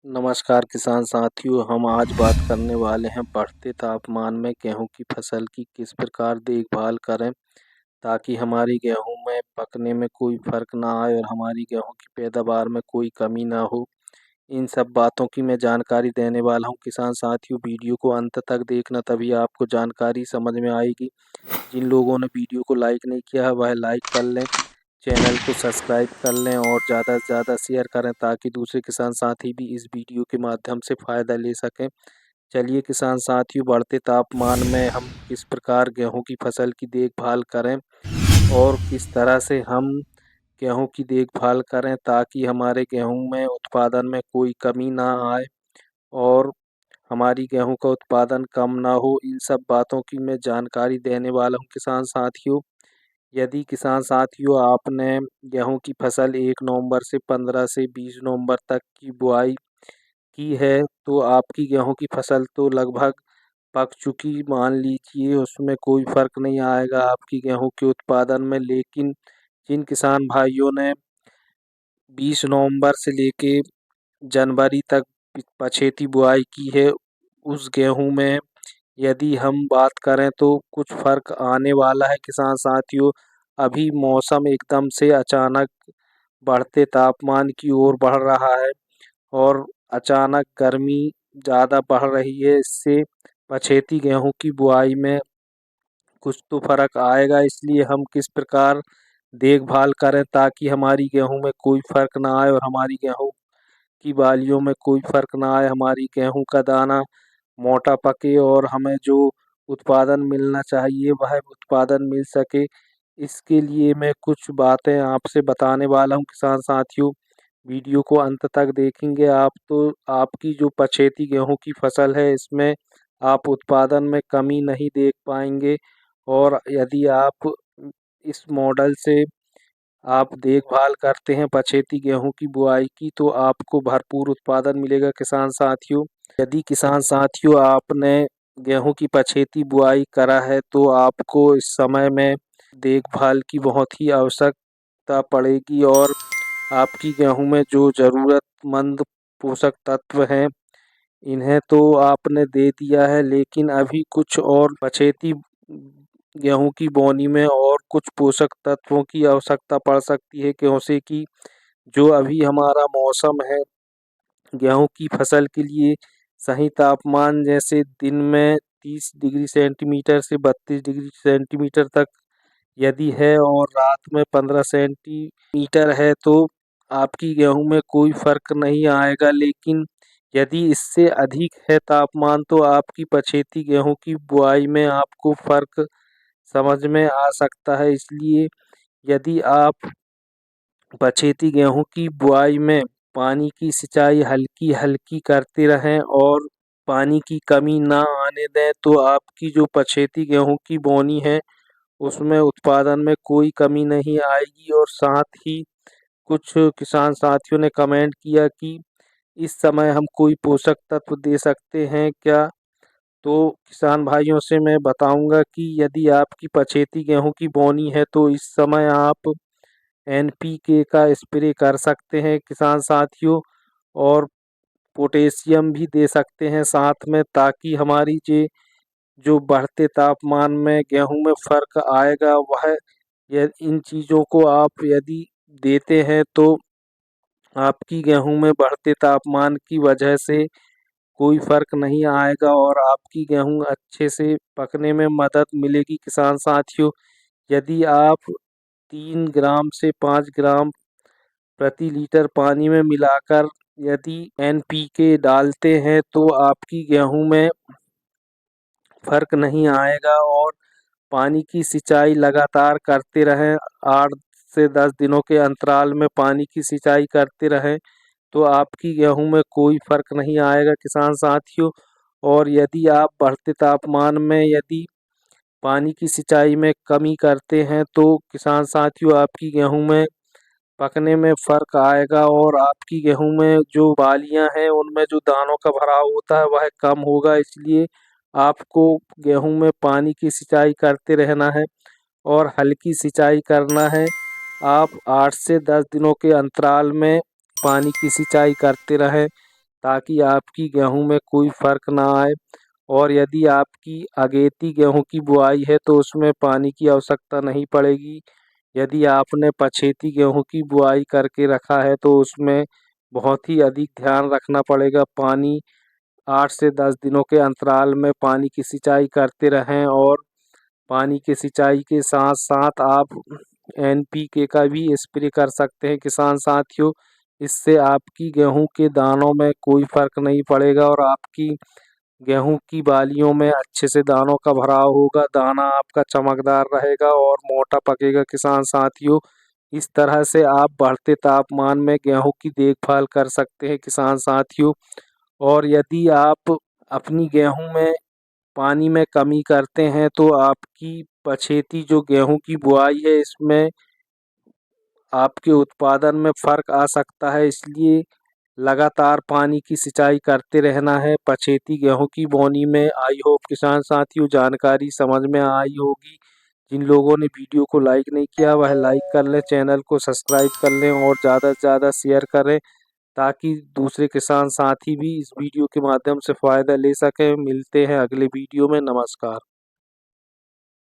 नमस्कार किसान साथियों, हम आज बात करने वाले हैं बढ़ते तापमान में गेहूं की फसल की किस प्रकार देखभाल करें ताकि हमारी गेहूं में पकने में कोई फ़र्क ना आए और हमारी गेहूं की पैदावार में कोई कमी ना हो। इन सब बातों की मैं जानकारी देने वाला हूं किसान साथियों, वीडियो को अंत तक देखना, तभी आपको जानकारी समझ में आएगी। जिन लोगों ने वीडियो को लाइक नहीं किया है वह लाइक कर लें, चैनल को सब्सक्राइब कर लें और ज़्यादा से ज़्यादा शेयर करें ताकि दूसरे किसान साथी भी इस वीडियो के माध्यम से फ़ायदा ले सकें। चलिए किसान साथियों, बढ़ते तापमान में हम किस प्रकार गेहूं की फसल की देखभाल करें और किस तरह से हम गेहूं की देखभाल करें ताकि हमारे गेहूं में उत्पादन में कोई कमी ना आए और हमारी गेहूं का उत्पादन कम ना हो। इन सब बातों की मैं जानकारी देने वाला हूं किसान साथियों। यदि किसान साथियों आपने गेहूं की फसल 1 नवंबर से 15 से 20 नवंबर तक की बुआई की है तो आपकी गेहूं की फसल तो लगभग पक चुकी मान लीजिए, उसमें कोई फ़र्क नहीं आएगा आपकी गेहूं के उत्पादन में। लेकिन जिन किसान भाइयों ने 20 नवंबर से लेके जनवरी तक पछेती बुआई की है, उस गेहूं में यदि हम बात करें तो कुछ फ़र्क आने वाला है किसान साथियों। अभी मौसम एकदम से अचानक बढ़ते तापमान की ओर बढ़ रहा है और अचानक गर्मी ज़्यादा बढ़ रही है। इससे पछेती गेहूं की बुआई में कुछ तो फ़र्क आएगा, इसलिए हम किस प्रकार देखभाल करें ताकि हमारी गेहूं में कोई फ़र्क ना आए और हमारी गेहूं की बालियों में कोई फ़र्क ना आए, हमारी गेहूं का दाना मोटा पके और हमें जो उत्पादन मिलना चाहिए वह उत्पादन मिल सके। इसके लिए मैं कुछ बातें आपसे बताने वाला हूं किसान साथियों। वीडियो को अंत तक देखेंगे आप तो आपकी जो पछेती गेहूं की फसल है इसमें आप उत्पादन में कमी नहीं देख पाएंगे। और यदि आप इस मॉडल से आप देखभाल करते हैं पछेती गेहूं की बुआई की तो आपको भरपूर उत्पादन मिलेगा किसान साथियों। यदि किसान साथियों आपने गेहूं की पछेती बुआई करा है तो आपको इस समय में देखभाल की बहुत ही आवश्यकता पड़ेगी और आपकी गेहूं में जो ज़रूरतमंद पोषक तत्व हैं इन्हें तो आपने दे दिया है, लेकिन अभी कुछ और पछेती गेहूं की बोनी में और कुछ पोषक तत्वों की आवश्यकता पड़ सकती है, क्यों से कि जो अभी हमारा मौसम है गेहूं की फसल के लिए सही तापमान जैसे दिन में 30 डिग्री सेंटीमीटर से 32 डिग्री सेंटीमीटर तक यदि है और रात में 15 सेंटीमीटर है तो आपकी गेहूं में कोई फ़र्क नहीं आएगा। लेकिन यदि इससे अधिक है तापमान तो आपकी पछेती गेहूं की बुआई में आपको फ़र्क समझ में आ सकता है। इसलिए यदि आप पछेती गेहूं की बुआई में पानी की सिंचाई हल्की हल्की करते रहें और पानी की कमी ना आने दें तो आपकी जो पछेती गेहूं की बोनी है उसमें उत्पादन में कोई कमी नहीं आएगी। और साथ ही कुछ किसान साथियों ने कमेंट किया कि इस समय हम कोई पोषक तत्व दे सकते हैं क्या, तो किसान भाइयों से मैं बताऊंगा कि यदि आपकी पछेती गेहूं की बोनी है तो इस समय आप एनपीके का स्प्रे कर सकते हैं किसान साथियों और पोटेशियम भी दे सकते हैं साथ में, ताकि हमारी जो बढ़ते तापमान में गेहूं में फ़र्क आएगा वह इन चीज़ों को आप यदि देते हैं तो आपकी गेहूं में बढ़ते तापमान की वजह से कोई फ़र्क नहीं आएगा और आपकी गेहूं अच्छे से पकने में मदद मिलेगी किसान साथियों। यदि आप 3 ग्राम से 5 ग्राम प्रति लीटर पानी में मिलाकर यदि एनपीके डालते हैं तो आपकी गेहूं में फ़र्क नहीं आएगा और पानी की सिंचाई लगातार करते रहें, 8 से 10 दिनों के अंतराल में पानी की सिंचाई करते रहें तो आपकी गेहूं में कोई फ़र्क नहीं आएगा किसान साथियों। और यदि आप बढ़ते तापमान में यदि पानी की सिंचाई में कमी करते हैं तो किसान साथियों आपकी गेहूं में पकने में फ़र्क आएगा और आपकी गेहूं में जो बालियां हैं उनमें जो दानों का भराव होता है वह कम होगा। इसलिए आपको गेहूं में पानी की सिंचाई करते रहना है और हल्की सिंचाई करना है। आप 8 से 10 दिनों के अंतराल में पानी की सिंचाई करते रहें ताकि आपकी गेहूं में कोई फर्क ना आए। और यदि आपकी अगेती गेहूं की बुआई है तो उसमें पानी की आवश्यकता नहीं पड़ेगी। यदि आपने पछेती गेहूं की बुआई करके रखा है तो उसमें बहुत ही अधिक ध्यान रखना पड़ेगा। पानी 8 से 10 दिनों के अंतराल में पानी की सिंचाई करते रहें। और पानी की सिंचाई के साथ साथ आप NPK का भी स्प्रे कर सकते हैं किसान साथियों। इससे आपकी गेहूं के दानों में कोई फर्क नहीं पड़ेगा और आपकी गेहूं की बालियों में अच्छे से दानों का भराव होगा। दाना आपका चमकदार रहेगा और मोटा पकेगा किसान साथियों। इस तरह से आप बढ़ते तापमान में गेहूं की देखभाल कर सकते हैं किसान साथियों। और यदि आप अपनी गेहूं में पानी में कमी करते हैं तो आपकी पछेती जो गेहूं की बुआई है इसमें आपके उत्पादन में फर्क आ सकता है। इसलिए लगातार पानी की सिंचाई करते रहना है पछेती गेहूं की बोनी में। आई होप किसान साथियों जानकारी समझ में आई होगी। जिन लोगों ने वीडियो को लाइक नहीं किया वह लाइक कर लें, चैनल को सब्सक्राइब कर लें और ज़्यादा से ज़्यादा शेयर करें ताकि दूसरे किसान साथी भी इस वीडियो के माध्यम से फ़ायदा ले सकें। मिलते हैं अगले वीडियो में। नमस्कार।